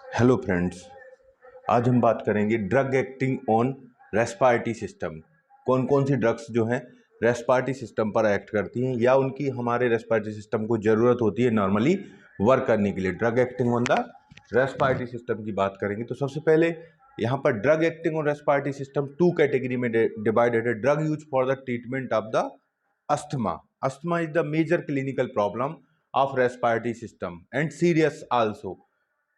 Hello friends, आज हम बात करेंगे drug acting on respiratory system. कौन कौन सी ड्रग्स जो हैं रेस्पिरेटरी सिस्टम पर एक्ट करती हैं या उनकी हमारे रेस्पिरेटरी सिस्टम को ज़रूरत होती है नॉर्मली वर्क करने के लिए। Drug acting on the respiratory system की बात करेंगे तो सबसे पहले यहाँ पर drug acting on respiratory system two category में डिवाइडेड है। Drug use for the treatment of the asthma. Asthma is the major clinical problem of respiratory system and serious also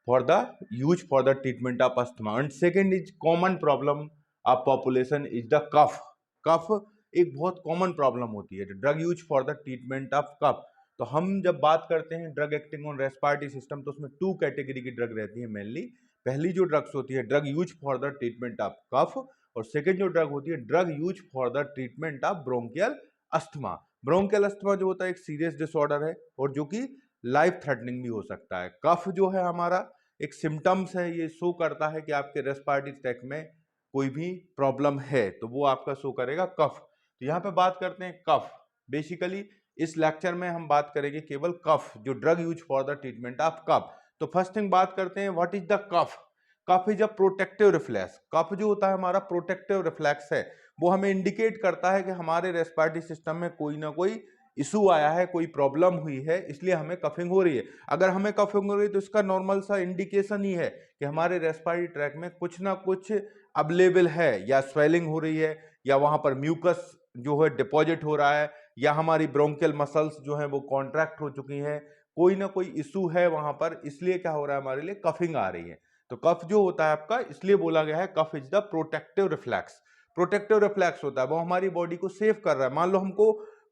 for the use for the treatment of asthma. And second is common problem of population is the cough. कफ एक बहुत common problem होती है। Drug use for the treatment of cough. तो हम जब बात करते हैं drug acting on respiratory system तो उसमें टू कैटेगरी की ड्रग रहती है मेनली। पहली जो ड्रग्स होती है drug use for the treatment of cough, और सेकेंड जो ड्रग होती है drug use for the treatment of bronchial asthma. Bronchial asthma जो होता है एक सीरियस डिसऑर्डर है और जो कि लाइफ थ्रेटनिंग भी हो सकता है। कफ जो है हमारा एक सिम्टम्स है, ये शो करता है कि आपके रेस्पिरेटरी ट्रैक्ट में कोई भी प्रॉब्लम है तो वो आपका शो करेगा कफ। तो यहाँ पे बात करते हैं कफ। बेसिकली इस लेक्चर में हम बात करेंगे केवल कफ, जो drug use for the treatment of cough. तो फर्स्ट थिंग बात करते हैं what is the cough. Cough is a protective reflex. Cough जो होता है हमारा प्रोटेक्टिव रिफ्लेक्स है, वो हमें इंडिकेट करता है कि हमारे रेस्पिरेटरी सिस्टम में कोई ना कोई इशू आया है, कोई प्रॉब्लम हुई है, इसलिए हमें कफिंग हो रही है। अगर हमें कफिंग हो रही है तो इसका नॉर्मल सा इंडिकेशन ही है कि हमारे रेस्पिरेटरी ट्रैक में कुछ ना कुछ अवेलेबल है, या स्वेलिंग हो रही है, या वहां पर म्यूकस जो है डिपॉजिट हो रहा है, या हमारी ब्रोंकियल मसल्स जो है वो कॉन्ट्रैक्ट हो चुकी हैं, कोई ना कोई इशू है वहां पर, इसलिए क्या हो रहा है हमारे लिए कफिंग आ रही है। तो कफ जो होता है आपका, इसलिए बोला गया है cough is the protective reflex. Protective reflex होता है वो हमारी बॉडी को सेव कर रहा है। मान लो हमको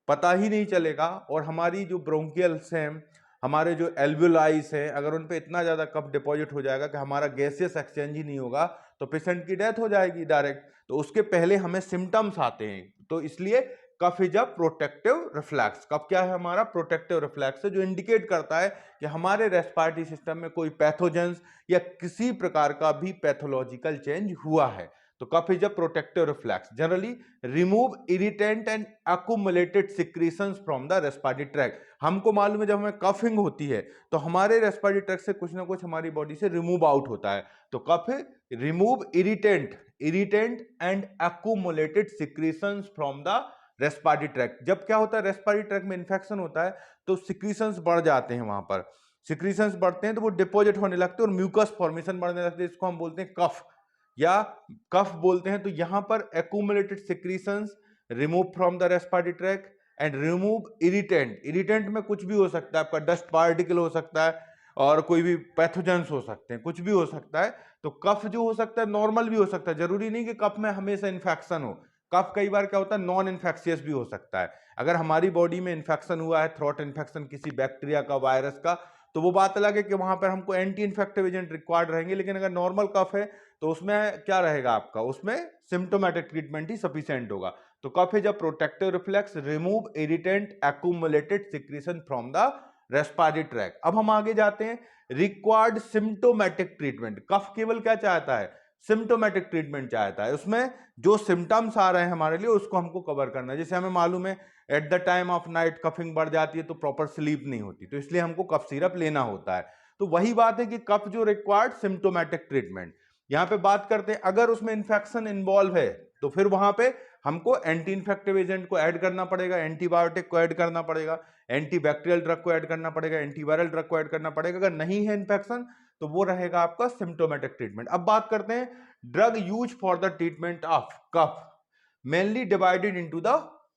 पता ही नहीं चलेगा और हमारी जो ब्रोंकियल्स हैं, हमारे जो एल्वियोलाइज हैं, अगर उन पे इतना ज्यादा कफ डिपॉजिट हो जाएगा कि हमारा गैसियस एक्सचेंज ही नहीं होगा तो पेशेंट की डेथ हो जाएगी डायरेक्ट। तो उसके पहले हमें सिम्टम्स आते हैं, तो इसलिए कफ इज अ प्रोटेक्टिव रिफ्लेक्स। कफ क्या है हमारा प्रोटेक्टिव रिफ्लेक्स है, जो इंडिकेट करता है कि हमारे रेस्पिरेटरी सिस्टम में कोई पैथोजेंस या किसी प्रकार का भी पैथोलॉजिकल चेंज हुआ है। तो cough is a protective reflex generally remove irritant and accumulated secretions from the respiratory tract. हमको मालूम है जब हमें कफिंग होती है तो हमारे रेस्पिरेटरी ट्रैक्ट से कुछ ना कुछ हमारी बॉडी से रिमूव आउट होता है। तो cough remove irritant and accumulated secretions from the respiratory tract. जब क्या होता है रेस्पिरेटरी ट्रैक्ट में इंफेक्शन होता है तो सिक्रीशंस बढ़ जाते हैं, वहां पर सिक्रीशंस बढ़ते हैं तो वो डिपॉजिट होने लगते हैं और म्यूकस फॉर्मेशन बढ़ने लगते हैं। इसको हम बोलते हैं कफ या कफ बोलते हैं। तो यहां पर accumulated secretions remove from the respiratory tract and remove irritant. Irritant में कुछ भी हो सकता है, आपका डस्ट पार्टिकल हो सकता है और कोई भी पैथोजेंस हो सकते हैं, कुछ भी हो सकता है। तो कफ जो हो सकता है नॉर्मल भी हो सकता है, जरूरी नहीं कि कफ में हमेशा इन्फेक्शन हो। कफ कई बार क्या होता है नॉन इन्फेक्शियस भी हो सकता है। अगर हमारी बॉडी में इन्फेक्शन हुआ है, थ्रोट इन्फेक्शन किसी बैक्टीरिया का, वायरस का, तो वो बात अलग है कि वहां पर हमको एंटी इन्फेक्टिव एजेंट रिक्वायर्ड रहेंगे। लेकिन अगर नॉर्मल कफ है तो उसमें क्या रहेगा आपका, उसमें सिम्टोमेटिक ट्रीटमेंट ही सफिशिएंट होगा। तो cough is a protective reflex remove irritant accumulated secretion from the respiratory tract. अब हम आगे जाते हैं रिक्वायर्ड सिम्टोमेटिक ट्रीटमेंट। कफ केवल क्या चाहता है, सिम्टोमेटिक ट्रीटमेंट चाहता है। उसमें जो सिम्टम्स आ रहे हैं हमारे लिए उसको हमको कवर करना है। जैसे हमें मालूम है at the time of night coughing बढ़ जाती है तो प्रॉपर स्लीप नहीं होती, तो इसलिए हमको कफ सिरप लेना होता है। तो वही बात है कि कफ जो रिक्वायर्ड सिम्टोमेटिक ट्रीटमेंट। यहां पे बात करते हैं अगर उसमें इंफेक्शन इन्वॉल्व है तो फिर वहां पे हमको एंटी इन्फेक्टिव एजेंट को ऐड करना पड़ेगा, एंटीबायोटिक को ऐड करना पड़ेगा, एंटीबैक्टीरियल ड्रग को ऐड करना पड़ेगा, एंटीवायरल ड्रग को ऐड करना पड़ेगा। अगर नहीं है इन्फेक्शन तो वो रहेगा आपका सिम्टोमेटिक ट्रीटमेंट। अब बात करते हैं drug use for the treatment of cough mainly divided into the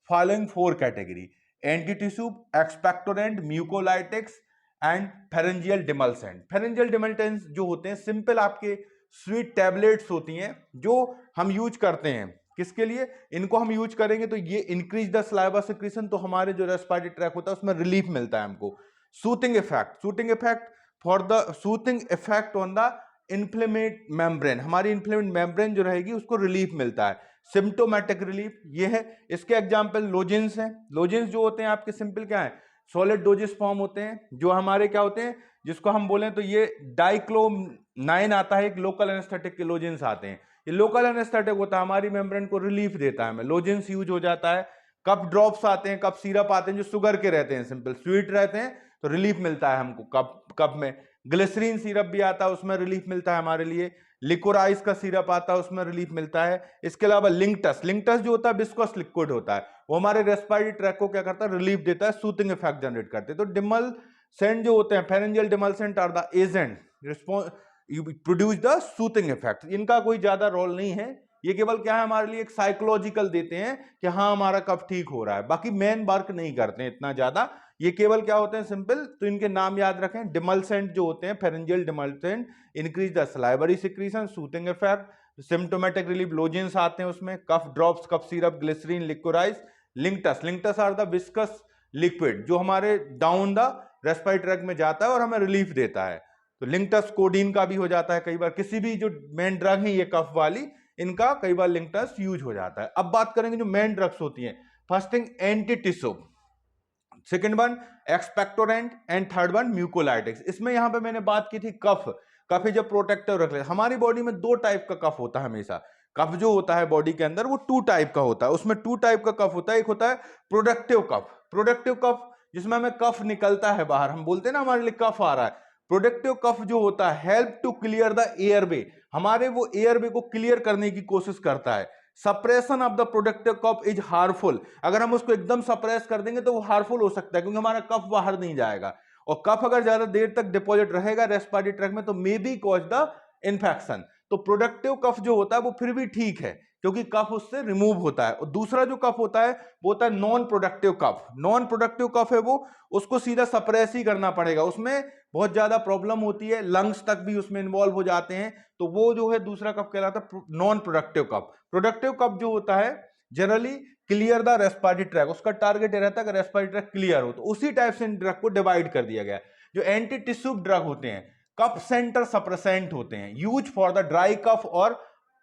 following four category: antitussive, expectorant, mucolytics and pharyngeal demulcent. Pharyngeal demulcent जो होते हैं सिंपल आपके स्वीट टैबलेट्स होती हैं जो हम यूज करते हैं। किसके लिए इनको हम यूज करेंगे तो ये इंक्रीज द सलाइवा सिक्रीशन, तो हमारे जो रेस्पिरेटरी ट्रैक होता है उसमें रिलीफ मिलता है हमको। Soothing effect for the soothing effect on the inflamed membrane, हमारी इन्फ्लेमेट मेम्ब्रेन जो रहेगी उसको रिलीफ मिलता है। सिम्टोमेटिक रिलीफ ये है। इसके एग्जांपल लोजेंस हैं। लोजेंस जो होते हैं आपके सिंपल क्या है, सॉलिड डोजेस फॉर्म होते हैं जो हमारे क्या होते हैं, जिसको हम बोलें तो ये डाइक्लोनाइन आता है, एक लोकल एनेस्थेटिक के लोजेंस आते हैं। ये लोकल एनेस्थेटिक होता है, हमारी मेम्ब्रेन को रिलीफ देता है, हमें लोजेंस यूज हो जाता है। कप ड्रॉप्स आते हैं, कप सिरप आते हैं जो शुगर के रहते हैं, सिंपल स्वीट रहते हैं, तो रिलीफ मिलता है हमको कप में। ग्लिसरीन सिरप भी आता है, उसमें रिलीफ मिलता है हमारे लिए। लिकोराइस का सिरप आता है, उसमें रिलीफ मिलता है। इसके अलावा लिंकटस, लिंकटस जो होता है विस्कोस लिक्विड होता है, वो हमारे रेस्पिरेटरी ट्रैक को क्या करता है, रिलीफ देता है, सूथिंग इफेक्ट जनरेट करते हैं। तो डिमलसेंट जो होते हैं, pharyngeal demulcent are the agent produce the soothing effect. इनका कोई ज्यादा रोल नहीं है, ये केवल क्या है हमारे लिए एक साइकोलॉजिकल देते हैं कि हाँ हमारा कफ ठीक हो रहा है, बाकी मेन वर्क नहीं करते हैं इतना ज्यादा। ये केवल क्या होते हैं, सिंपल, तो इनके नाम याद रखें। डिमलसेंट जो होते हैं, pharyngeal demulcent increase the salivary secretion, soothing effect, symptomatic relief, lozenges आते हैं उसमें, cough drops, cough syrup, glycerine, liquorice. Linctus, linctus are the viscous liquid जो हमारे डाउन द रेस्पिरेटरी ट्रैक्ट में जाता है और हमें रिलीफ देता है। तो लिंकटस कोडीन का भी हो जाता है कई बार, किसी भी जो मेन ड्रग है ये कफ वाली, इनका कई बार लिंकटस यूज हो जाता है। अब बात करेंगे जो मेन ड्रग्स होती हैं। First thing anti tissue, second one expectorant and third one mucolytics. इसमें यहां पे मैंने बात की थी कफ, कफ जब प्रोटेक्टिव रख ले। हमारी बॉडी में दो टाइप का कफ होता है हमेशा। कफ जो होता है बॉडी के अंदर वो टू टाइप का होता है, उसमें टू टाइप का कफ होता है। एक होता है प्रोडक्टिव कफ, प्रोडक्टिव कफ जिसमें हमें कफ निकलता है बाहर, हम बोलते हैं ना हमारे लिए कफ आ रहा है। प्रोडक्टिव कफ जो होता है help to clear the airway, हमारे वो एयरवे को क्लियर करने की कोशिश करता है। Suppression of the productive cough is harmful, अगर हम उसको एकदम सप्रेस कर देंगे तो वो हार्मफुल हो सकता है क्योंकि हमारा कफ बाहर नहीं जाएगा, और कफ अगर ज्यादा देर तक डिपॉजिट रहेगा रेस्पिरेटरी ट्रैक्ट में तो may be cause the infection. तो प्रोडक्टिव कफ जो होता है वो फिर भी ठीक है क्योंकि कफ उससे रिमूव होता है। और दूसरा जो कफ होता है वो होता है non productive cough. Non productive cough है वो, उसको सीधा सप्रेस ही करना पड़ेगा, उसमें बहुत ज्यादा प्रॉब्लम होती है, लंग्स तक भी उसमें इन्वॉल्व हो जाते हैं। तो वो जो है दूसरा कफ कहलाता है non productive cough. Productive cough जो होता है generally clear the respiratory tract, उसका टारगेट ये रहता है कि रेस्पिरेटरी ट्रैक क्लियर हो। तो उसी टाइप से इन ड्रग को डिवाइड कर दिया गया। जो एंटी टिश्यू ड्रग होते हैं कफ सेंटर सप्रेसेंट होते हैं, use for the dry cough और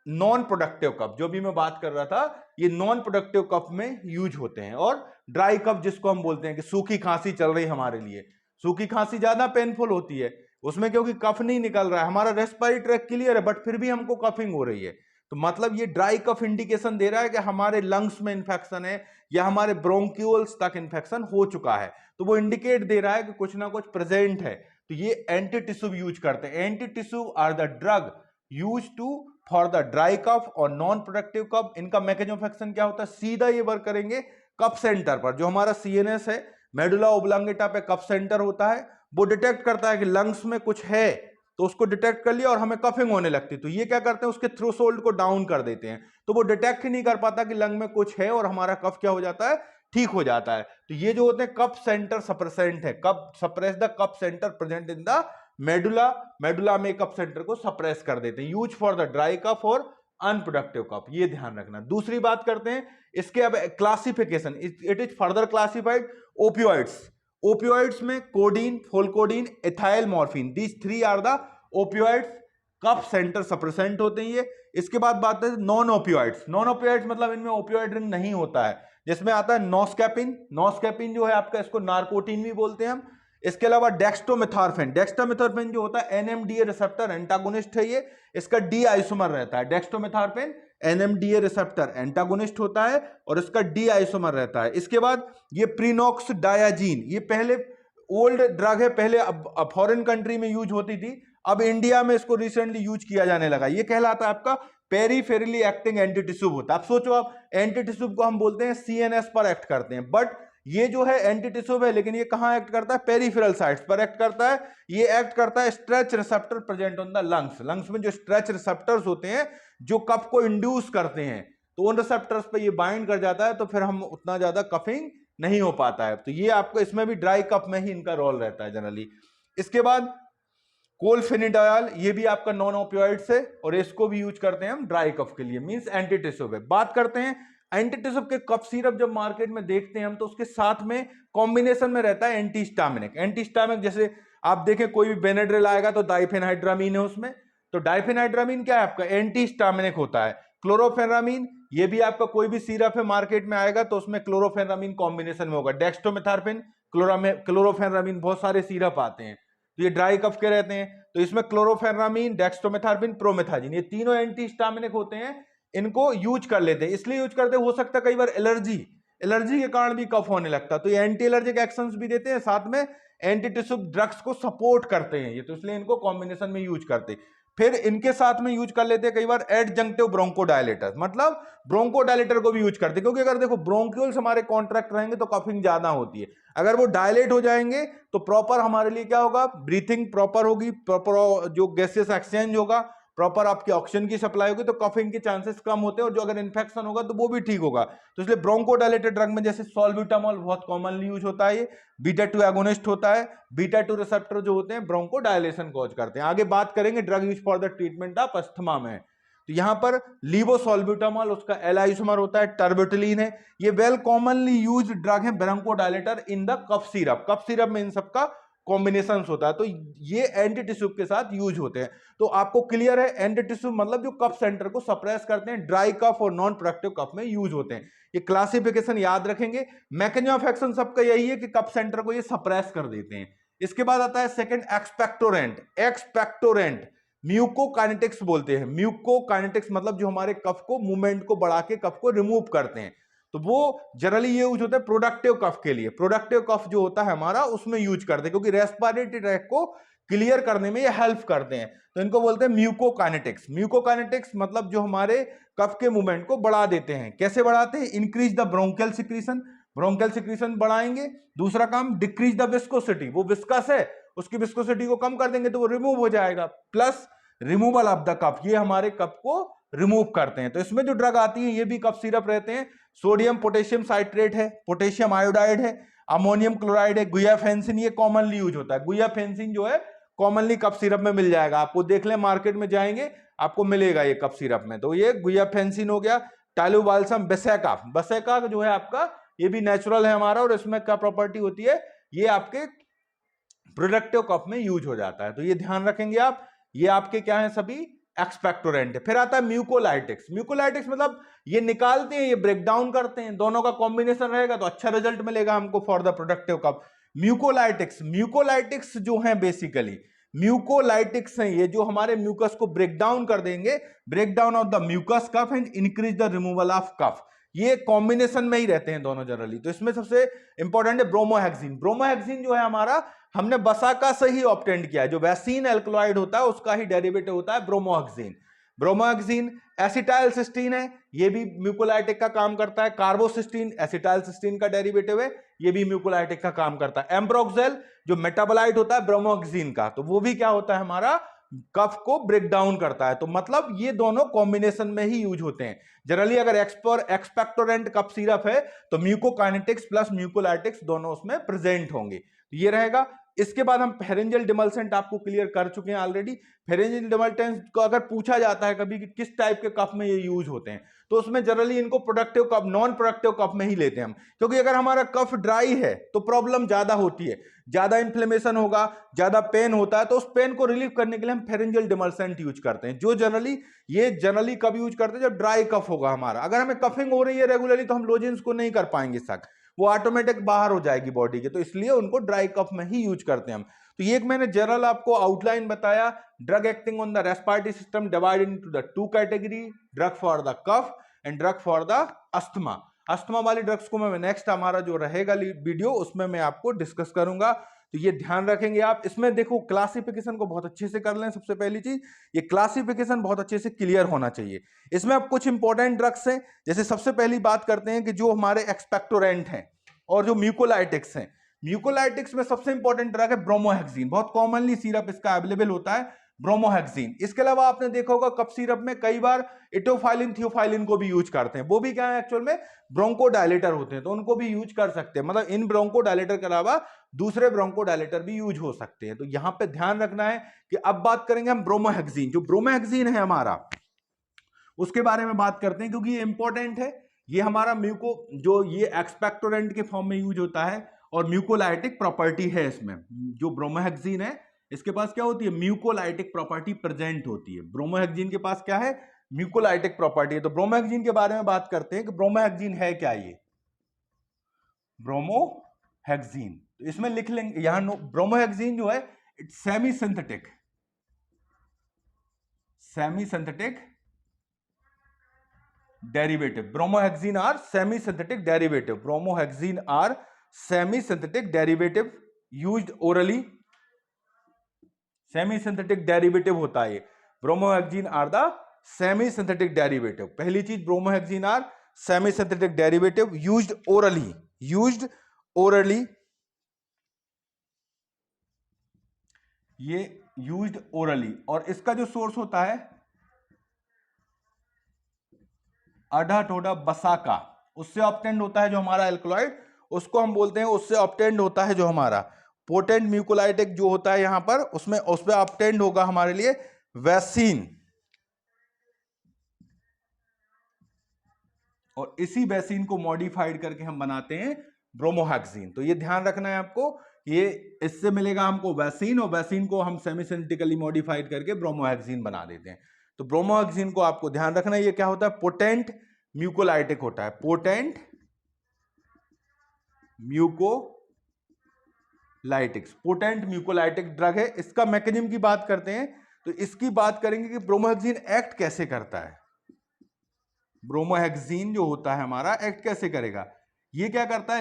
नॉन प्रोडक्टिव कफ, जो भी मैं बात कर रहा था ये नॉन प्रोडक्टिव कफ में यूज होते हैं। और ड्राई कफ जिसको हम बोलते हैं कि सूखी खांसी चल रही हमारे लिए, सूखी खांसी ज्यादा पेनफुल होती है उसमें क्योंकि कफ नहीं निकल रहा है, हमारा रेस्पिरेटरी ट्रैक क्लियर है बट फिर भी हमको कफिंग हो रही है। तो मतलब ये ड्राई कफ इंडिकेशन दे रहा है कि हमारे लंग्स में इंफेक्शन है या हमारे ब्रोंक्यूल्स तक इंफेक्शन हो चुका है, तो वो इंडिकेट दे रहा है कि कुछ ना कुछ प्रेजेंट है। तो ये एंटी टिश्यू यूज करते हैं। Antitussive are the drug use to for the dry cough और नॉन प्रोडक्टिव कफ। इनका मैकेनिज्म ऑफ एक्शन क्या होता है, सीधा ये वर्क करेंगे कफ सेंटर पर, जो हमारा सीएनएस है मेडुला ओब्लांगेटा पे कफ सेंटर होता है, वो डिटेक्ट करता है कि लंग्स में कुछ है तो उसको डिटेक्ट कर लिया और हमें कफिंग होने लगती, तो ये क्या करते हैं उसके थ्रेशोल्ड को डाउन कर देते हैं, तो वो डिटेक्ट ही नहीं कर पाता कि लंग में कुछ है और हमारा कफ क्या हो जाता है, ठीक हो जाता है। तो ये जो होते हैं कफ सेंटर सप्रेसेंट है, cough suppress the cough centre present in the medulla, medulla में कफ सेंटर को सप्रेस कर देते हैं, use for the dry cough और अनप्रोडक्टिव कफ, ये ध्यान रखना। दूसरी बात करते हैं इसके अब classification, it is further classified opioids. Opioids में codeine, pholcodine, ethyl morphine, these three are the opioids, cough centre suppressant होते हैं ये। इसके बाद बात है नॉन ओपियोइड्स। नॉन ओपियोइड्स मतलब इनमें ओपियोइड रिंग नहीं होता है, जिसमें आता है नोस्कैपिन, नोस्कैपिन जो है आपका इसको नार्कोटीन भी बोलते हैं हम। इसके अलावा डेक्स्टोमेथॉर्फिन, डेक्स्टोमेथॉर्फिन जो होता है एनएमडीए रिसेप्टर एंटागोनिस्ट है ये, इसका डी आइसोमर रहता है। डेक्स्टोमेथॉर्फिन एनएमडीए रिसेप्टर एंटागोनिस्ट होता है और इसका डी आइसोमर रहता है। इसके बाद ये प्रीनॉक्स डायाजीन, ये पहले ओल्ड ड्रग है, पहले अब फॉरेन कंट्री में यूज होती थी, अब इंडिया में इसको रिसेंटली यूज किया जाने लगा। ये कहलाता है आपका पेरीफेरली एक्टिंग एंटी टिश्यू होता है। अब सोचो आप एंटी टिश्यू को हम बोलते हैं सीएनएस पर एक्ट करते हैं, बट ये जो है एंटी टिश्यू है लेकिन ये कहां एक्ट करता है, पेरिफेरल साइट्स पर एक्ट करता है। ये एक्ट करता है stretch receptor present on the lungs, lungs में जो स्ट्रेच रिसेप्टर्स होते हैं जो कफ को इंड्यूस करते हैं, तो उन रिसेप्टर्स पे ये बाइंड कर जाता है, तो फिर हम उतना ज्यादा कफिंग नहीं हो पाता है। तो ये आपको इसमें भी ड्राई कफ में ही इनका रोल रहता है जनरली। इसके बाद कोलफेनिडाल, ये भी आपका नॉन ओपियोइड्स है और इसको भी यूज करते हैं हम ड्राई कफ के लिए, मींस एंटी टिश्यू पे। बात करते हैं एंटी टिश्यू के कफ सिरप, जब मार्केट में देखते हैं हम तो उसके साथ में कॉम्बिनेशन में रहता है एंटीहिस्टामिनिक। एंटीहिस्टामिनिक जैसे आप देखें कोई भी बेनेड्रिल आएगा तो डाइफेनहाइड्रामीन है उसमें, तो डाइफेनहाइड्रामीन क्या है आपका एंटीहिस्टामिनिक होता है। क्लोरोफेनामीन, ये भी आपका कोई भी सिरप है मार्केट में आएगा तो उसमें क्लोरोफेनामीन कॉम्बिनेशन में होगा। डेक्स्टोमेथॉर्फिन, क्लोरोफेनामीन, बहुत सारे सिरप आते हैं तो ये ड्राई कफ के रहते हैं, तो इसमें क्लोरोफेनामीन, डेक्स्टोमेथॉर्फिन, प्रोमेथाजिन, ये तीनों एंटीहिस्टामिनिक होते हैं, इनको यूज कर लेते हैं। इसलिए यूज करते हैं, हो सकता है कई बार एलर्जी के कारण भी कफ होने लगता है, तो ये एंटी एलर्जिक एक्शंस भी देते हैं, साथ में एंटीट्यूसिव ड्रग्स को सपोर्ट करते हैं ये, तो इसलिए इनको कॉम्बिनेशन में यूज करते हैं। फिर इनके साथ में यूज कर लेते हैं कई बार एडजंक्टिव ब्रोंकोडायलेटर, मतलब ब्रोंकोडायलेटर को भी यूज करते हैं, क्योंकि अगर देखो ब्रोंक्यूल्स हमारे कॉन्ट्रैक्ट रहेंगे तो कफिंग ज्यादा होती है, अगर वो डायलेट हो जाएंगे तो प्रॉपर हमारे लिए क्या होगा, ब्रीथिंग प्रॉपर होगी, प्रॉपर जो गैसेस एक्सचेंज होगा, प्रॉपर आपकी ऑक्सीजन की सप्लाई होगी, तो कफिंग के चांसेस कम होते हैं, और जो अगर इन्फेक्शन होगा तो वो भी ठीक होगा। तो इसलिए ब्रोंकोडायलेटर ड्रग में जैसे सॉल्ब्यूटामॉल बहुत कॉमनली यूज होता है, ये बीटा 2 एगोनिस्ट होता है, बीटा 2 रिसेप्टर जो होते हैं ब्रोंकोडायलेशन कॉज करते हैं। आगे बात करेंगे drug use for the treatment of asthma में, तो यहां पर लीवोसॉल्ब्यूटामॉल उसका एल आइसोमर होता है, टर्बिटुलिन है, ये वेल कॉमनली यूज ड्रग है bronchodilator in the cough syrup, cough syrup में इन सबका कॉम्बिनेशन होता है, तो ये एंटीटिश्यू के साथ यूज होते हैं। तो आपको क्लियर है, एंटीटिश्यू मतलब जो कफ सेंटर को सप्रेस करते हैं, ड्राई कफ और नॉन प्रोडक्टिव कफ में यूज होते हैं। ये क्लासिफिकेशन याद रखेंगे, मैकेनिज्म ऑफ एक्शन सबका यही है कि कफ सेंटर को ये सप्रेस कर देते हैं। इसके बाद आता है सेकंड एक्सपेक्टोरेंट, एक्सपेक्टोरेंट म्यूकोकाइनेटिक्स बोलते हैं, म्यूकोकाइनेटिक्स मतलब जो हमारे कफ को मूवमेंट को बढ़ा के कफ को रिमूव करते हैं, तो वो जनरली ये यूज होता है प्रोडक्टिव कफ के लिए, प्रोडक्टिव कफ जो होता है हमारा उसमें यूज करते हैं, क्योंकि रेस्पिरेटरी ट्रैक्ट को क्लियर करने में ये हेल्प करते हैं, तो इनको बोलते हैं म्यूकोकाइनेटिक्स। म्यूकोकाइनेटिक्स मतलब जो हमारे कफ के मूवमेंट को बढ़ा देते हैं, कैसे बढ़ाते हैं, increase the bronchial secretion, bronchial secretion बढ़ाएंगे, दूसरा काम डिक्रीज द विस्कोसिटी, वो विस्कस है उसकी विस्कोसिटी को कम कर देंगे तो वो रिमूव हो जाएगा, प्लस रिमूवल ऑफ द कफ, ये हमारे कफ को रिमूव करते हैं। तो इसमें जो ड्रग आती है ये भी कफ सिरप रहते हैं, सोडियम पोटेशियम साइट्रेट है, पोटेशियम आयोडाइड है, अमोनियम क्लोराइड है, गुयाफेंसिन ये कॉमनली यूज होता है, गुयाफेंसिन जो है कॉमनली कफ सिरप में मिल जाएगा, आपको देख ले मार्केट में जाएंगे आपको मिलेगा ये कफ सिरप में, तो ये गुयाफेंसिन हो गया। टालुबाल्सम बेसेका, बेसेका जो है आपका ये भी नेचुरल है हमारा, और इसमें क्या प्रॉपर्टी होती है, ये आपके प्रोडक्टिव कफ में यूज हो जाता है, तो ये ध्यान रखेंगे आप, ये आपके क्या है सभी एक्सपेक्टोरेंट है। फिर आता है म्यूकोलाइटिक्स, म्यूकोलाइटिक्स मतलब ये निकालते हैं, ये ब्रेक डाउन करते हैं, दोनों का कॉम्बिनेशन रहेगा तो अच्छा रिजल्ट मिलेगा हमको for the productive cough. Mucolytics, mucolytics जो है बेसिकली म्यूकोलाइटिक्स हैं, ये जो हमारे म्यूकस को ब्रेक डाउन कर देंगे, break down of the mucus cough and increase the removal of cough, ये कॉम्बिनेशन में ही रहते हैं दोनों जनरली। तो इसमें सबसे इंपॉर्टेंट है ब्रोमोहेक्सिन, ब्रोमोहेक्सिन जो है हमारा हमने बसाका से ही ऑब्टेंड किया है, जो वैसीन एल्कलॉइड होता है उसका ही डेरिवेटिव होता है ब्रोमोहेक्सिन। ब्रोमोहेक्सिन एसिटाइल सिस्टीन है, ये भी म्यूकोलाइटिक का काम करता है, कार्बोसिस्टीन एसिटाइल सिस्टीन का डेरिवेटिव है, ये भी म्यूकोलाइटिक का काम करता है। एम्ब्रोक्सेल जो मेटाबोलाइट होता है ब्रोमोहेक्सिन का, तो वो भी क्या होता है हमारा कफ को ब्रेक डाउन करता है, तो मतलब ये दोनों कॉम्बिनेशन में ही यूज होते हैं जनरली। अगर एक्सपेक्टोरेंट कफ सिरप है तो म्यूकोकाइनेटिक्स प्लस म्यूकोलाइटिक्स दोनों उसमें प्रेजेंट होंगे, तो ये रहेगा। इसके बाद हम फेरेंजियल डिमल्सेंट आपको क्लियर कर चुके हैं ऑलरेडी। फेरेंजियल डिमल्सेंट को अगर पूछा जाता है कभी कि किस टाइप के कफ में ये यूज होते हैं, तो उसमें जनरली इनको productive cough, non productive cough में ही लेते हैं हम, क्योंकि अगर हमारा कफ ड्राई है तो प्रॉब्लम ज्यादा होती है, ज्यादा इन्फ्लेमेशन होगा, ज्यादा पेन होता है, तो उस पेन को रिलीव करने के लिए हम फेरेंजियल डिमल्सेंट यूज करते हैं, जो जनरली कब यूज करते हैं, जब ड्राई कफ होगा हमारा। अगर हमें कफिंग हो रही है रेगुलरली तो हम लोजेंस को नहीं कर पाएंगे सक, वो ऑटोमेटिक बाहर हो जाएगी बॉडी के, तो इसलिए उनको ड्राई कफ में ही यूज करते हैं हम। तो ये एक मैंने जनरल आपको आउटलाइन बताया, drug acting on the respiratory system divided into the two category, drug for the cough and drug for the asthma. Asthma वाली ड्रग्स को मैं नेक्स्ट हमारा जो रहेगा वीडियो उसमें मैं आपको डिस्कस करूंगा, तो ये ध्यान रखेंगे आप। इसमें देखो क्लासिफिकेशन को बहुत अच्छे से कर लें, सबसे पहली चीज ये क्लासिफिकेशन बहुत अच्छे से क्लियर होना चाहिए। इसमें अब कुछ इंपॉर्टेंट ड्रग्स हैं, जैसे सबसे पहली बात करते हैं कि जो हमारे एक्सपेक्टोरेंट हैं और जो म्यूकोलाइटिक्स हैं। म्यूकोलाइटिक्स में सबसे इंपॉर्टेंट ड्रग है ब्रोमोहेक्सिन, बहुत कॉमनली सिरप इसका अवेलेबल होता है ब्रोमोहेक्सिन। इसके अलावा आपने देखा होगा कफ सिरप में कई बार इटोफाइलिन थियोफाइलिन को भी यूज करते हैं, वो भी क्या है एक्चुअल में ब्रोंकोडायलेटर होते हैं, तो उनको भी यूज कर सकते हैं, मतलब इन ब्रोंकोडायलेटर के अलावा दूसरे ब्रोंकोडायलेटर भी यूज हो सकते हैं। तो यहां पे ध्यान रखना है कि अब बात करेंगे हम ब्रोमोहेक्सिन, जो ब्रोमोहेक्सिन है हमारा उसके बारे में बात करते हैं, क्योंकि ये इंपॉर्टेंट है। ये हमारा म्यूको जो ये एक्सपेक्टोरेंट के फॉर्म में यूज होता है और म्यूकोलाइटिक प्रॉपर्टी है इसमें। जो ब्रोमोहेक्सिन है इसके पास क्या होती है, म्यूकोलाइटिक प्रॉपर्टी प्रेजेंट होती है। ब्रोमोहेक्सिन के पास क्या है, म्यूकोलाइटिक प्रॉपर्टी है। तो ब्रोमोहेक्सिन के बारे में बात करते हैं कि ब्रोमोहेक्सिन है क्या। ये ब्रोमोहेक्सिन तो इसमें लिख लेंगे यहां, ब्रोमोहेक्सिन जो है it's semi synthetic derivative. Bromhexine are semi synthetic derivative, bromhexine are semi synthetic derivative, used orally, semi synthetic derivative होता है। Bromhexine are the semi synthetic derivative. पहली चीज, bromhexine are semi synthetic derivative used orally, used orally, ये used orally. और इसका जो source होता है अडाटोडा बसाका, उससे ऑब्टेंड होता है जो हमारा एल्कलॉइड, उसको हम बोलते हैं, उससे ऑब्टेंड होता है जो हमारा पोटेंट म्यूकोलाइटिक जो होता है यहां पर, उसमें उस पर ऑब्टेंड होगा हमारे लिए वैसीन, और इसी वैसीन को मॉडिफाइड करके हम बनाते हैं ब्रोमोहेक्सिन। तो ये ध्यान रखना है आपको, ये इससे मिलेगा हमको वैसीन, और वैसीन को हम सेमी सिंथेटिकली मॉडिफाइड करके ब्रोमोहेक्सिन बना देते हैं। तो ब्रोमोहेक्सिन को आपको ध्यान रखना है, ये क्या होता है, पोटेंट म्यूकोलाइटिक होता है, potent mucolytics, potent mucolytic drug है। इसका मैकेनिज्म की बात करते हैं तो इसकी बात करेंगे कि ब्रोमोहेक्सिन एक्ट कैसे करता है। ब्रोमोहेक्सिन जो होता है हमारा एक्ट कैसे करेगा, ये क्या करता है,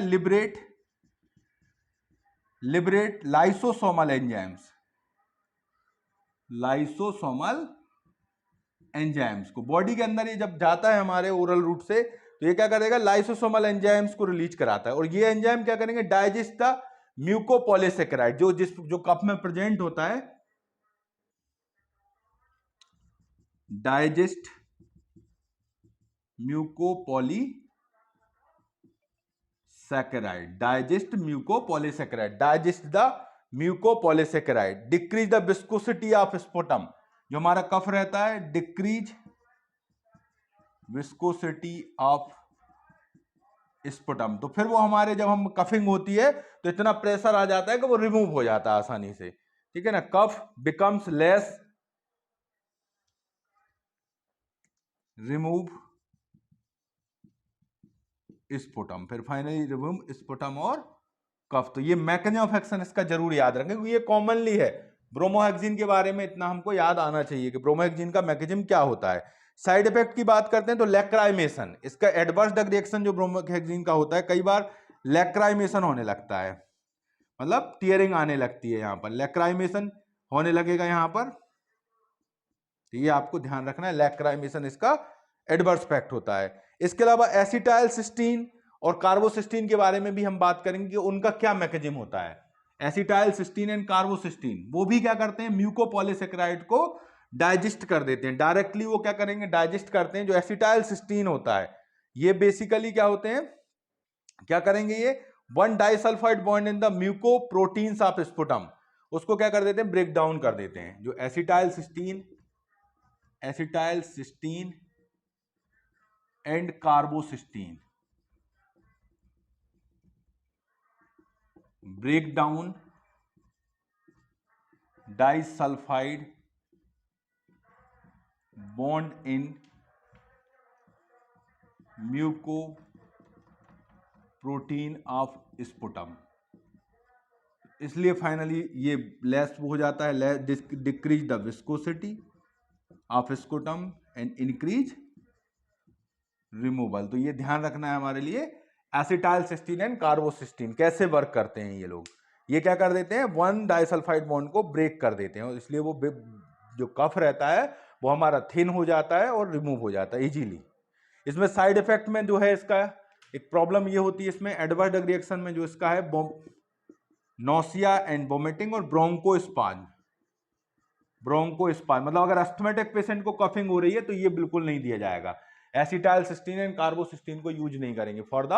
liberate lysosomal enzymes, lysosomal enzymes को बॉडी के अंदर ये जब जाता है हमारे ओरल रूट से, तो ये क्या करेगा, लाइसोसोमल एंजाइम्स को रिलीज कराता है। और ये एंजाइम क्या करेंगे, डाइजेस्ट द म्यूकोपॉलीसेकेराइड, जो कफ में प्रेजेंट होता है, digest mucopolysaccharide, digest mucopolysaccharide, digest the mucopolysaccharide, decrease the viscosity of sputum, जो हमारा कफ रहता है, डिक्रीज विस्कोसिटी ऑफ स्पुटम। तो फिर वो हमारे जब हम कफिंग होती है तो इतना प्रेशर आ जाता है कि वो रिमूव हो जाता है आसानी से, ठीक है ना, कफ बिकम्स लेस, रिमूव स्पुटम, फिर फाइनली रिमूव स्पुटम और कफ। तो ये मैकेनिज्म ऑफ एक्शन इसका जरूर याद रखें, क्योंकि ये कॉमनली है। ब्रोमोहेक्सिन के बारे में इतना हमको याद आना चाहिए कि ब्रोमोहेक्सिन का मैकेनिज्म क्या होता है। साइड इफेक्ट की बात करते हैं तो लैक्राइमेशन, इसका एडवर्स ड्रग रिएक्शन जो ब्रोमोहेक्सिन का होता है, कई बार लैक्राइमेशन होने लगता है, मतलब टीयरिंग आने लगती है, यहां पर लैक्राइमेशन होने लगेगा यहां पर। तो ये आपको ध्यान रखना है, लैक्राइमेशन इसका एडवर्स इफेक्ट होता है। इसके अलावा एसिटाइल सिस्टीन और कार्बोसिस्टीन के बारे में भी हम बात करेंगे कि उनका क्या मैकेनिज्म होता है। एसिटाइल सिस्टीन एंड कार्बोसिस्टीन, वो भी क्या करते हैं, म्यूकोपॉलीसेकेराइड को डाइजेस्ट कर देते हैं, डायरेक्टली वो क्या करेंगे, डाइजेस्ट करते हैं। जो एसिटाइल सिस्टीन होता है, ये बेसिकली क्या होते हैं, क्या करेंगे, ये one disulphide bond in the mucoproteins of sputum, उसको क्या कर देते हैं, ब्रेक डाउन कर देते हैं। जो acetyl cysteine and carbocysteine, break down disulphide bond in mucoprotein of sputum, इसलिए फाइनली ये लेस हो जाता है, decrease the viscosity of sputum and increase removal. तो ये ध्यान रखना है हमारे लिए, एसिटाइल सिस्टीन एंड कार्बोसिस्टीन कैसे वर्क करते हैं ये लोग, ये क्या कर देते हैं, वन डाइसल्फाइड बॉन्ड को ब्रेक कर देते हैं, और इसलिए वो जो कफ रहता है वो हमारा थिन हो जाता है और रिमूव हो जाता है इजीली। इसमें साइड इफेक्ट में जो है इसका एक प्रॉब्लम ये होती है, इसमें एडवर्स ड्रग रिएक्शन में जो इसका है, नोसिया एंड वोमिटिंग और ब्रोंकोस्पाज्म, मतलब अगर अस्थमेटिक पेशेंट को कफिंग हो रही है तो ये बिल्कुल नहीं दिया जाएगा, एसिटाइल सिस्टीन एंड कार्बोसिस्टीन को यूज नहीं करेंगे फॉर द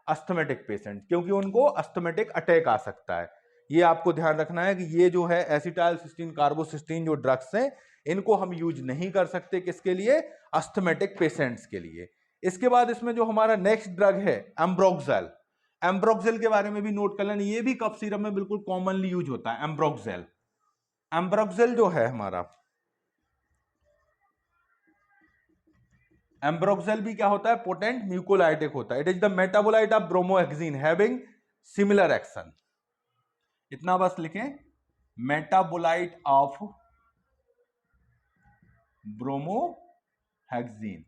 अस्थमेटिक पेशेंट, क्योंकि उनको अस्थमेटिक अटैक आ सकता है। ये आपको ध्यान रखना है कि ये जो है एसिटाइल सिस्टीन कार्बोसिस्टीन जो ड्रग्स हैं, इनको हम यूज नहीं कर सकते, किसके लिए, अस्थमेटिक पेशेंट्स के लिए। इसके बाद इसमें जो हमारा नेक्स्ट ड्रग है एम्ब्रोक्सेल, एम्ब्रोक्सेल के बारे में भी नोट कर लेना, ये भी कफ सिरप में बिल्कुल कॉमनली यूज होता है। एम्ब्रोक्सेल जो है हमारा, एम्ब्रोक्सेल भी क्या होता है, पोटेंट म्यूकोलाइटिक होता है। It is the metabolite of bromhexine having similar action, इतना बस लिखें, metabolite of bromhexine,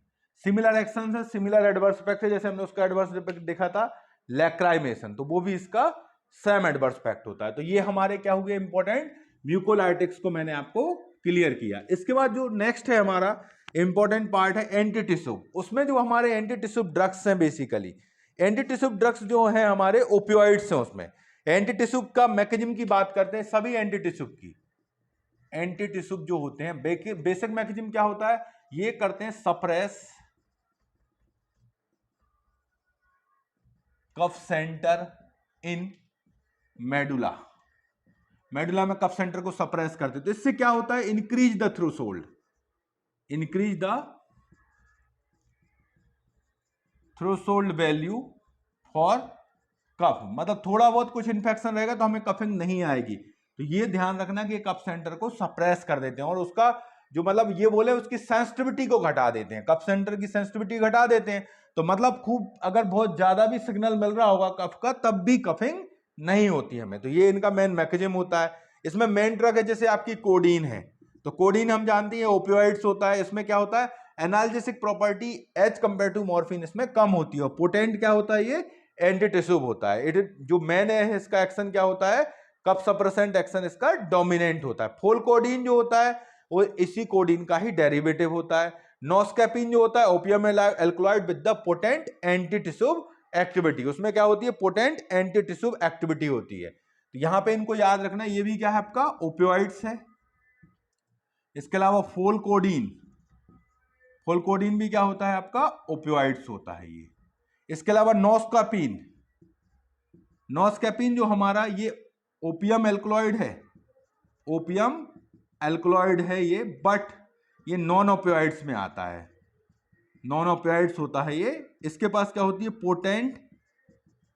similar action है, सिमिलर एडवर्स इफेक्ट है, जैसे हमने उसका एडवर्स इफेक्ट देखा था लैक्राइमेशन, तो वो भी इसका सेम एडवर्स इफेक्ट होता है। तो ये हमारे क्या हो गए इंपॉर्टेंट म्यूकोलाइटिक्स को मैंने आपको क्लियर किया। इसके बाद जो नेक्स्ट है हमारा इंपॉर्टेंट पार्ट है एंटीटिसूब। उसमें जो हमारे एंटीटिसूब ड्रग्स हैं, बेसिकली एंटीटिसूब ड्रग्स जो है हमारे ओपियोइड्स हैं। उसमें एंटीटिसूब का मैकेनिज्म की बात करते हैं, सभी एंटीटिसूब की। एंटीटिसूब जो होते हैं बेसिक मैकेनिज्म क्या होता है, ये करते हैं सप्रेस कफ सेंटर इन मेडुला। मेडुला में कफ सेंटर को सप्रेस करते, तो इससे क्या होता है, increase the threshold, increase the threshold value for cough. मतलब थोड़ा बहुत कुछ इंफेक्शन रहेगा तो हमें कफिंग नहीं आएगी। तो ये ध्यान रखना कि कफ सेंटर को सप्रेस कर देते हैं और उसका जो मतलब ये बोले उसकी सेंसिटिविटी को घटा देते हैं, कफ सेंटर की सेंसिटिविटी घटा देते हैं। तो मतलब खूब अगर बहुत ज्यादा भी सिग्नल मिल रहा होगा कफ का तब भी कफिंग नहीं होती हमें। तो ये इनका मेन मैकेनिज्म होता है। इसमें मेन ड्रग है जैसे आपकी कोडीन है, तो कोडीन हम जानते हैं ओपियोइड्स होता है। इसमें क्या होता है, analgesic property as compare to morphine इसमें कम होती है। और पोटेंट क्या होता है, ये एंटीटिसूब होता है। जो मेन है इसका एक्शन क्या होता है, कफ सप्रेसेंट एक्शन इसका डोमिनेंट होता है। फोलकोडीन जो होता है वो इसी कोडीन का ही डेरिवेटिव होता है। नोस्कैपिन जो होता है opium alkaloid with the potent antitussive activity, उसमें क्या होती है, पोटेंट एंटीटिसूब एक्टिविटी होती है। तो यहां पे इनको याद रखना, ये भी क्या है आपका ओपियोइड्स है। इसके अलावा फोलकोडीन, फोलकोडीन भी क्या होता है आपका ओपियोइड्स होता है ये। इसके अलावा नोस्कैपिन, नोस्कैपिन जो हमारा ये ओपियम एल्कलॉइड है, ओपियम एल्कलॉइड है ये, बट ये नॉन ओपियोइड्स में आता है, नॉन ओपियोइड्स होता है ये। इसके पास क्या होती है, पोटेंट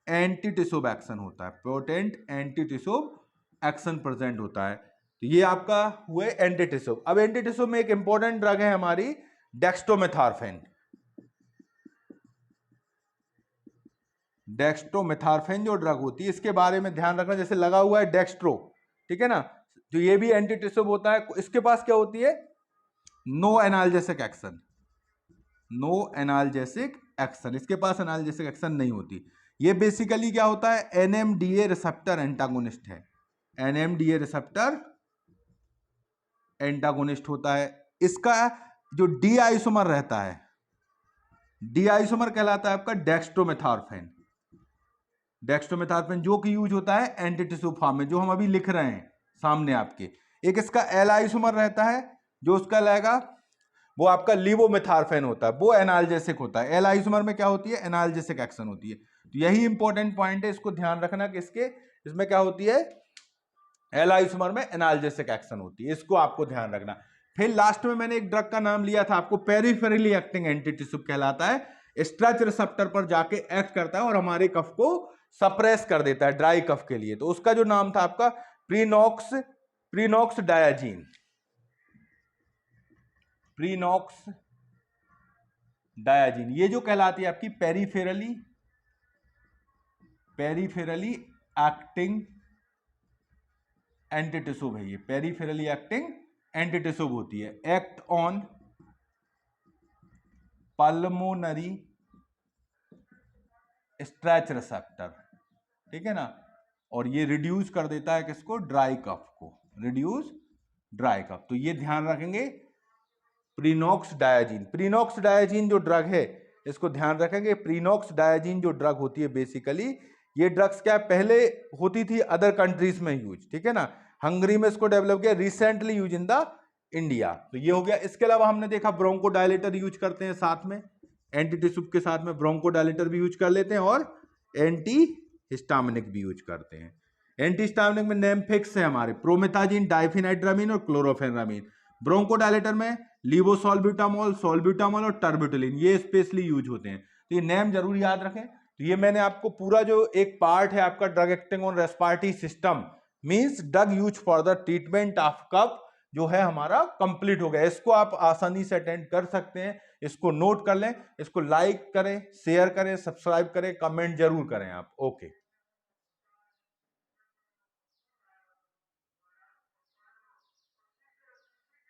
एंटीटिसूब एक्शन होता है, पोटेंट एंटीटिसूब एक्शन प्रेजेंट होता है। तो ये आपका हुए एंटीटिसूब। अब एंटीटिसूब में एक इंपॉर्टेंट ड्रग है हमारी डेक्स्ट्रोमेथार्फेन। डेक्स्ट्रोमेथार्फेन जो ड्रग होती है इसके बारे में ध्यान रखना, जैसे लगा हुआ है डेक्स्ट्रो, ठीक है ना, तो ये भी एंटीटिसूब होता है। इसके पास क्या होती है, no analgesic action, no analgesic action, इसके पास एनाल्जेसिक एक्शन नहीं होती। ये बेसिकली क्या होता है, एनएमडीए रिसेप्टर एंटागोनिस्ट है, एनएमडीए रिसेप्टर एंटागोनिस्ट होता है। इसका जो डी आइसोमर रहता है, डी आइसोमर कहलाता है आपका डेक्स्ट्रोमेथार्फेन। डेक्स्ट्रोमेथार्फेन जो कि यूज होता है एंटीटिसूब फॉर्म में, जो हम अभी लिख रहे हैं सामने आपके। एक इसका एल आइसोमर रहता है, जो उसका लगेगा वो आपका लिवोमेथार्फेन होता है, वो एनाल्जेसिक होता है। एल आइसोमर में क्या होती है, एनाल्जेसिक एक्शन होती है। तो यही इंपॉर्टेंट पॉइंट है, इसको ध्यान रखना कि इसमें क्या होती है, एल आइसोमर में एनाल्जेसिक एक्शन होती है, इसको आपको ध्यान रखना। फिर लास्ट में मैंने एक ड्रग का नाम लिया था आपको, पेरिफेरली एक्टिंग एंटीटिसूब कहलाता है। स्ट्रेच रिसेप्टर पर जाके एक्ट करता है और हमारे कफ को सप्रेस कर देता है ड्राई कफ के लिए। तो उसका जो नाम था आपका प्रीनॉक्स डायाजीन, प्रीनॉक्स डायाजीन। ये जो कहलाती है आपकी पेरिफेरली एक्टिंग एंटीटिसूब है। ये पेरिफेरली एक्टिंग एंटीटिसूब होती है, act on pulmonary stretch receptor, ठीक है ना। और ये रिड्यूस कर देता है किसको, ड्राई कफ को, रिड्यूस ड्राई कफ। तो ये ध्यान रखेंगे प्रीनॉक्स डायाजीन। प्रीनॉक्स डायाजीन जो ड्रग है इसको ध्यान रखेंगे। प्रीनॉक्स डायाजीन जो ड्रग होती है बेसिकली, ये ड्रग्स क्या पहले होती थी अदर कंट्रीज में यूज, ठीक है ना, हंगरी में इसको डेवलप किया, recently use in the India. तो ये हो गया। इसके अलावा हमने देखा ब्रोंकोडायलेटर यूज करते हैं साथ में, एंटीटिसूब के साथ में ब्रोंकोडायलेटर भी यूज कर लेते हैं और एंटी हिस्टामिनिक भी यूज करते हैं। एंटी हिस्टामिनिक में नेम फिक्स है हमारे, प्रोमेथाजीन, डाइफेनाइड्रामीन और क्लोरोफेनामीन। ब्रोंकोडायलेटर में लीवोसॉल्ब्यूटामॉल, सॉल्ब्यूटामॉल और टर्बिटुलिन, ये स्पेशली यूज होते हैं। तो ये नेम जरूर याद रखें। तो ये मैंने आपको पूरा जो एक पार्ट है आपका drug acting on respiratory system means drug use for the treatment of cough जो है हमारा कंप्लीट हो गया। इसको आप आसानी से अटेंड कर सकते हैं, इसको नोट कर लें, इसको लाइक करें, शेयर करें, सब्सक्राइब करें, कमेंट जरूर करें आप। ओके।